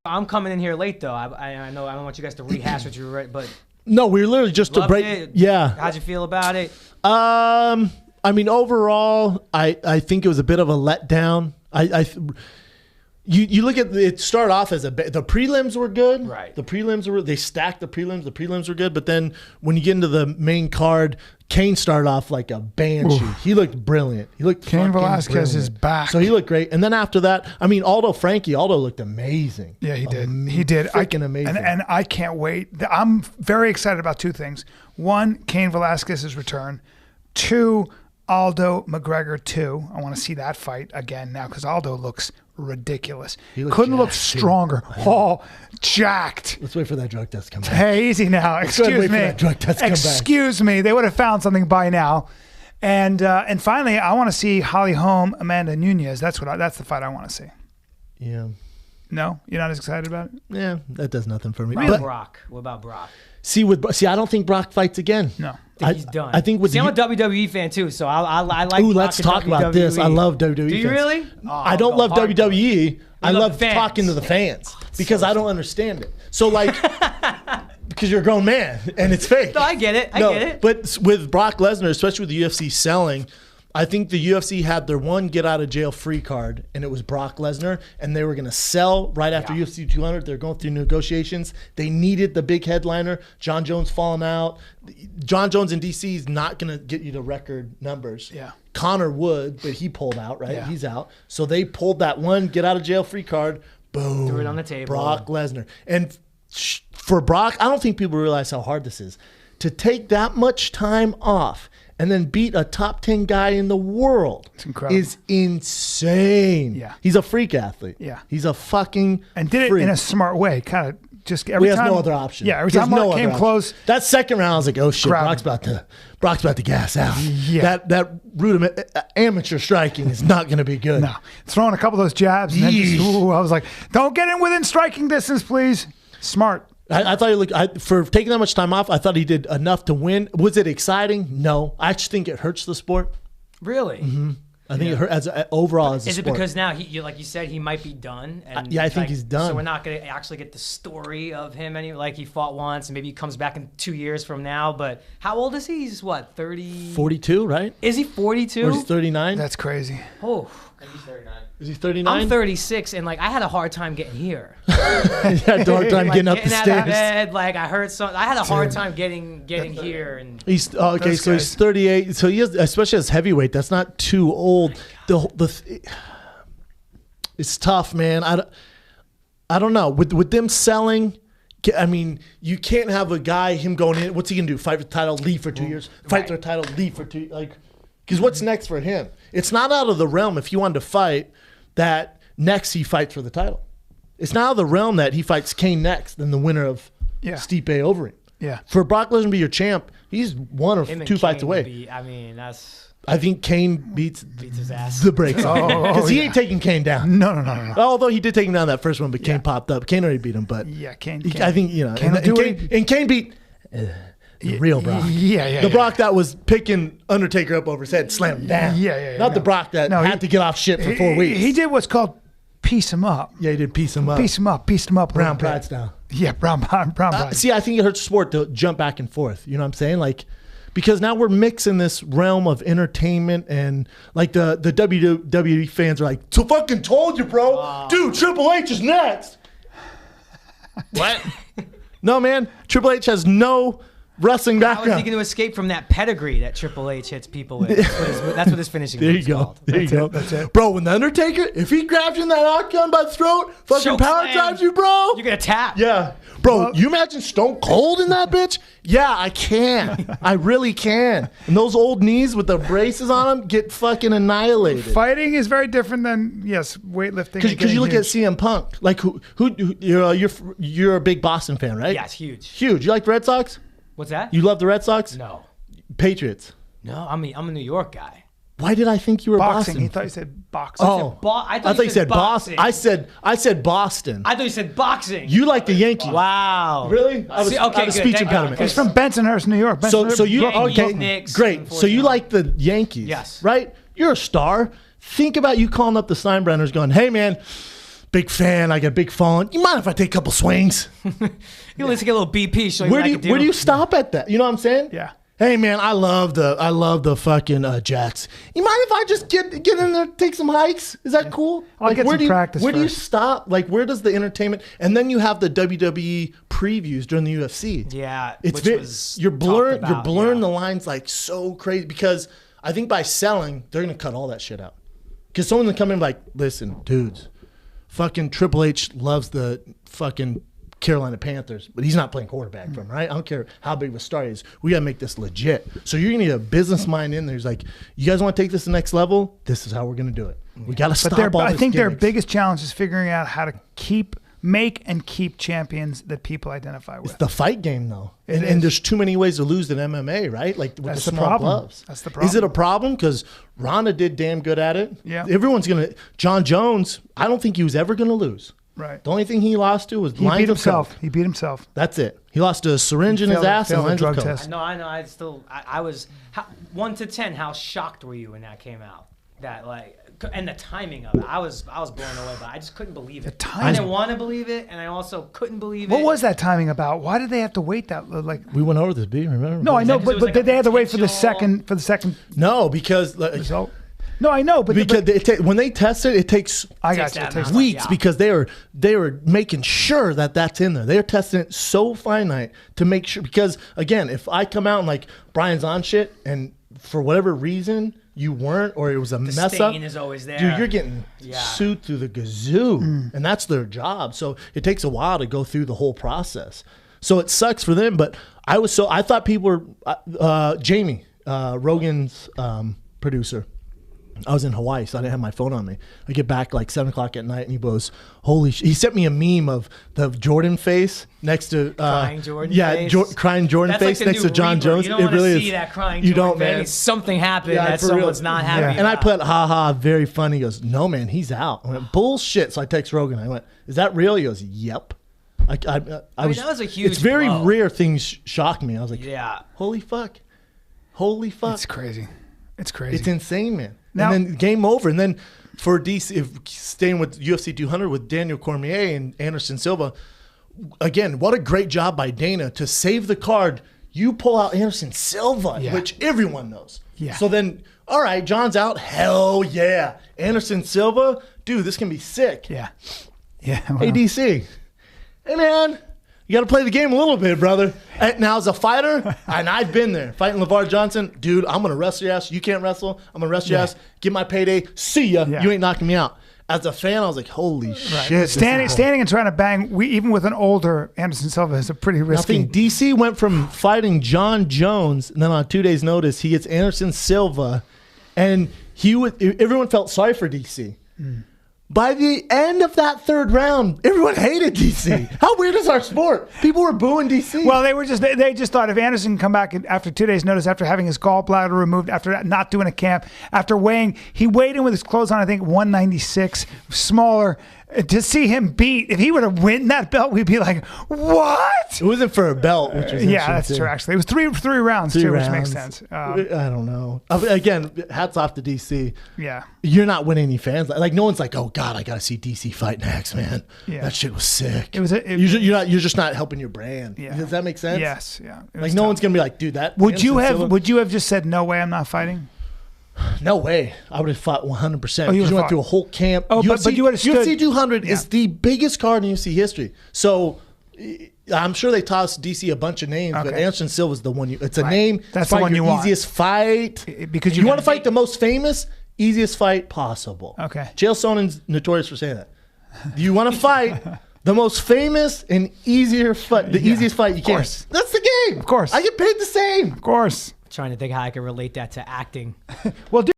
I'm coming in here late though. I know I don't want you guys to rehash what you were, but no, we were literally just to break. It. Yeah. How'd you feel about it? I mean, overall, I think it was a bit of a letdown. You look at it started off as the prelims were good. Right. The prelims they stacked the prelims. The prelims were good, but then when you get into the main card, Kane started off like a banshee. Oof. He looked brilliant. He looked Cain Velasquez is back. So he looked great. And then after that, I mean, Aldo looked amazing. Yeah, he did. He did. Freaking amazing. And I can't wait. I'm very excited about two things. One, Cain Velasquez's return. Two, Aldo McGregor 2. I want to see that fight again now because Aldo looks ridiculous. Couldn't look stronger. Oh, jacked. Let's wait for that drug test to come back. Hey, easy now. Excuse me. Excuse me. They would have found something by now. And finally, I want to see Holly Holm, Amanda Nunes. That's the fight I want to see. Yeah. No, you're not as excited about it. Yeah, that does nothing for me. What about Brock? What about Brock? See, I don't think Brock fights again. No. I think he's done. I think I'm a WWE fan too, so I like. Ooh, let's talk about this. I love WWE. Do you fans. really? I don't love WWE. I love talking to the fans because I don't understand it. So like, because you're a grown man and it's fake. No, I get it. I get it. But with Brock Lesnar, especially with the UFC selling, I think the UFC had their one get out of jail free card, and it was Brock Lesnar, and they were going to sell right after UFC 200. They're going through negotiations. They needed the big headliner. John Jones falling out. John Jones in DC is not going to get you to record numbers. Yeah. Connor would, but he pulled out, right? Yeah. He's out. So they pulled that one get out of jail free card. Boom. Threw it on the table. Brock Lesnar. And for Brock, I don't think people realize how hard this is. To take that much time off and then beat a top 10 guy in the world is insane. Yeah. He's a freak athlete. Yeah. He's a fucking And did freak. it in a smart way. Kind of just every He time. has no other option. Yeah, every time Mark came close. That second round, I was like, oh shit, Grab Brock's about to gas out. Yeah. That rudiment amateur striking is not going to be good. No. Throwing a couple of those jabs. And then just, I was like, don't get in within striking distance, please. Smart. I thought he looked, for taking that much time off, I thought he did enough to win. Was it exciting? No. I actually think it hurts the sport. Really? Mm-hmm. I think it hurts overall as a sport. Is it because now, like you said, he might be done? And I think he's done. So we're not going to actually get the story of him. Like he fought once, and maybe he comes back in 2 years from now. But how old is he? He's what, 30? 42, right? Is he 42? Or is he 39? That's crazy. Oh. He's 39. Is he 39? I'm 36, and like I had a hard time getting here. You had a hard time getting up the stairs. Out of bed, like I heard something. I had a hard time getting here. And he's okay. So he's 38. So he has, especially as heavyweight, that's not too old. It's tough, man. I don't know. With them selling, I mean, you can't have a guy him going in. What's he gonna do? Fight for the title, leave for 2 years. Fight for the title, leave for 2 like. Because what's next for him? It's not out of the realm if he wanted to fight that next he fights for the title. It's not out of the realm that he fights Kane next, then the winner of Stipe over him. Yeah. For Brock Lesnar to be your champ, he's one or two fights away. I think Kane beats his ass. The brakes off. Because he ain't taking Kane down. No. Although he did take him down that first one, but Kane popped up. Kane already beat him, but Kane. I think, and Kane beat the real Brock. The Brock that was picking Undertaker up over his head, slammed him down. Not the Brock that had to get off shit for 4 weeks. He did what's called piece him up. Yeah, he did piece him up. Pieced him up. Brown pride style. Yeah, brown pride. See, I think it hurts the sport to jump back and forth. You know what I'm saying? Like, because now we're mixing this realm of entertainment and like the WWE fans are like, so fucking told you, bro. Dude, Triple H is next. What? No, man. Triple H has no wrestling background. How is he going to escape from that pedigree that Triple H hits people with? That's what his finishing There move's you go. called. There you go. That's it. Bro, when the Undertaker, if he grabs you in that octagon by the throat, fucking Choke power slam. drives you, bro. You're going to tap. Yeah. Bro, you imagine Stone Cold in that bitch? Yeah, I can. I really can. And those old knees with the braces on them get fucking annihilated. Fighting is very different than weightlifting. Because you look at CM Punk, like who you're a big Boston fan, right? Yeah, it's huge. Huge. You like the Red Sox? What's that? You love the Red Sox? No. Patriots. No, I'm a New York guy. Why did I think you were boxing. Boston? He thought you said boxing. Oh, I thought you said Boston. I said Boston. I thought you said boxing. You like the Yankees? Really? Really? I was good. speech impediment. He's from Bensonhurst, New York. So you okay? Knicks, Great. So you like the Yankees? Yes. Right. You're a star. Think about you calling up the Steinbrenners, going, "Hey man, big fan. I got a big phone. You mind if I take a couple swings? You at least get a little BP. Show you Where what I can do. where do you stop at that? You know what I'm saying? Yeah. Hey man, I love the fucking Jets. You mind if I just get in there, take some hikes? Is that cool? I'll get where some practice Where do you first. stop? Like, where does the entertainment? And then you have the WWE previews during the UFC. Yeah, It's which was you're blurring talked about, you're blurring yeah. the lines like so crazy because I think by selling they're gonna cut all that shit out. Because someone's gonna come in like, listen, dudes, fucking Triple H loves the fucking Carolina Panthers, but he's not playing quarterback for him, right? I don't care how big of a star he is. We gotta make this legit. So you're gonna need a business mind in there. He's like, you guys want to take this to the next level? This is how we're gonna do it. We gotta stop all I this think their gimmicks. biggest challenge is figuring out how to make and keep champions that people identify with. It's the fight game, though, It and is. there's too many ways to lose than MMA, right? Like with That's the the small problem. gloves. That's the Is it a problem. problem? Because Ronda did damn good at it. Yeah. Everyone's gonna. John Jones, I don't think he was ever gonna lose. Right. The only thing he lost to was He lines beat of himself. coke. He beat himself. That's it. He lost to a syringe in his Failed- ass and failed a lines of drug coke. test. No, I know. I was 1 to 10. How shocked were you when that came out? That and the timing of it. I was blown away, but I just couldn't believe it. The timing. I didn't want to believe it, and I also couldn't believe it. What was that timing about? Why did they have to wait that like? We went over this, B. Remember? No, I know, Because it but was like did a they have to wait for the potential- second No, because result? No, I know, but when they test it, it takes I takes got you. that It takes amount. weeks Yeah. because they were making sure that that's in there. They're testing it so finite to make sure. Because again, if I come out and like Brian's on shit, and for whatever reason you weren't, or it was a The mess up, stain is always there. dude, you're getting Yeah. sued through the gazoo, and that's their job. So it takes a while to go through the whole process. So it sucks for them. But I thought people were Jamie Rogan's producer. I was in Hawaii, so I didn't have my phone on me. I get back like 7 o'clock at night, and he goes, "Holy shit!" He sent me a meme of the Jordan face next to Crying Jordan yeah, face. crying Jordan That's like face the next new to John Reaper. Jones. You don't It want to really see is. that crying You Jordan don't, man. face. Something happened Yeah, that for real. someone's not happy Yeah. about. And I put haha, very funny. He goes, "No man, he's out." I went, "Bullshit." So I text Rogan. I went, "Is that real?" He goes, "Yep." I mean, that was a huge It's very blow. rare things shock me. I was like, Yeah. holy fuck, holy fuck." It's crazy. It's crazy. It's insane, man. Now- and then game over. And then for DC, if staying with UFC 200 with Daniel Cormier and Anderson Silva, again, what a great job by Dana to save the card. You pull out Anderson Silva, Yeah. which everyone knows. Yeah. So then, all right, John's out. Hell yeah. Anderson Silva, dude, this can be sick. Yeah. Yeah. Hey, well, DC. Hey, man. You got to play the game a little bit, brother. Now, as a fighter, and I've been there, fighting LeVar Johnson, dude, I'm going to wrestle your ass. You can't wrestle. I'm going to wrestle your Yeah. ass. Get my payday. See ya. Yeah. You ain't knocking me out. As a fan, I was like, holy shit. this standing is- and trying to bang. Even with an older Anderson Silva is a pretty I risky. think DC went from fighting John Jones, and then on 2 days' notice, he gets Anderson Silva, and everyone felt sorry for DC. By the end of that third round, everyone hated DC. How weird is our sport? People were booing DC. Well, they just thought if Anderson can come back after 2 days' notice, after having his gallbladder removed, after not doing a camp, after he weighed in with his clothes on, I think 196, smaller. To see him beat, if he would have won that belt, we'd be like, what? It wasn't for a belt, which was Yeah, that's interesting, true. too. Actually, it was three rounds 3 too, rounds. which makes sense. I don't know. Again, hats off to DC. Yeah. You're not winning any fans. Like no one's like, oh God, I got to see DC fight next, man. Yeah. That shit was sick. It was. You're just not helping your brand. Yeah. Does that make sense? Yes. Yeah. It was Like no tough. one's gonna be like, dude, that. Would you Anderson have? Silva- Would you have just said no way? I'm not fighting. No way. I would have fought 100%. Oh, you You would've went fought. through a whole camp. Oh, but you would've stood- UFC 200 Yeah. is the biggest card in UFC history. So I'm sure they tossed DC a bunch of names, but Okay. Anderson Silva's the one. It's a Right. name. That's It's the probably one your you want. easiest fight. Because you you want to gotta fight the most famous, easiest fight possible. Okay. Chael Sonnen's notorious for saying that. You want to fight the most famous and easier fight, the easiest fight you can. course. That's the game. Of course. I get paid the same. Of course. Trying to think how I can relate that to acting. Well,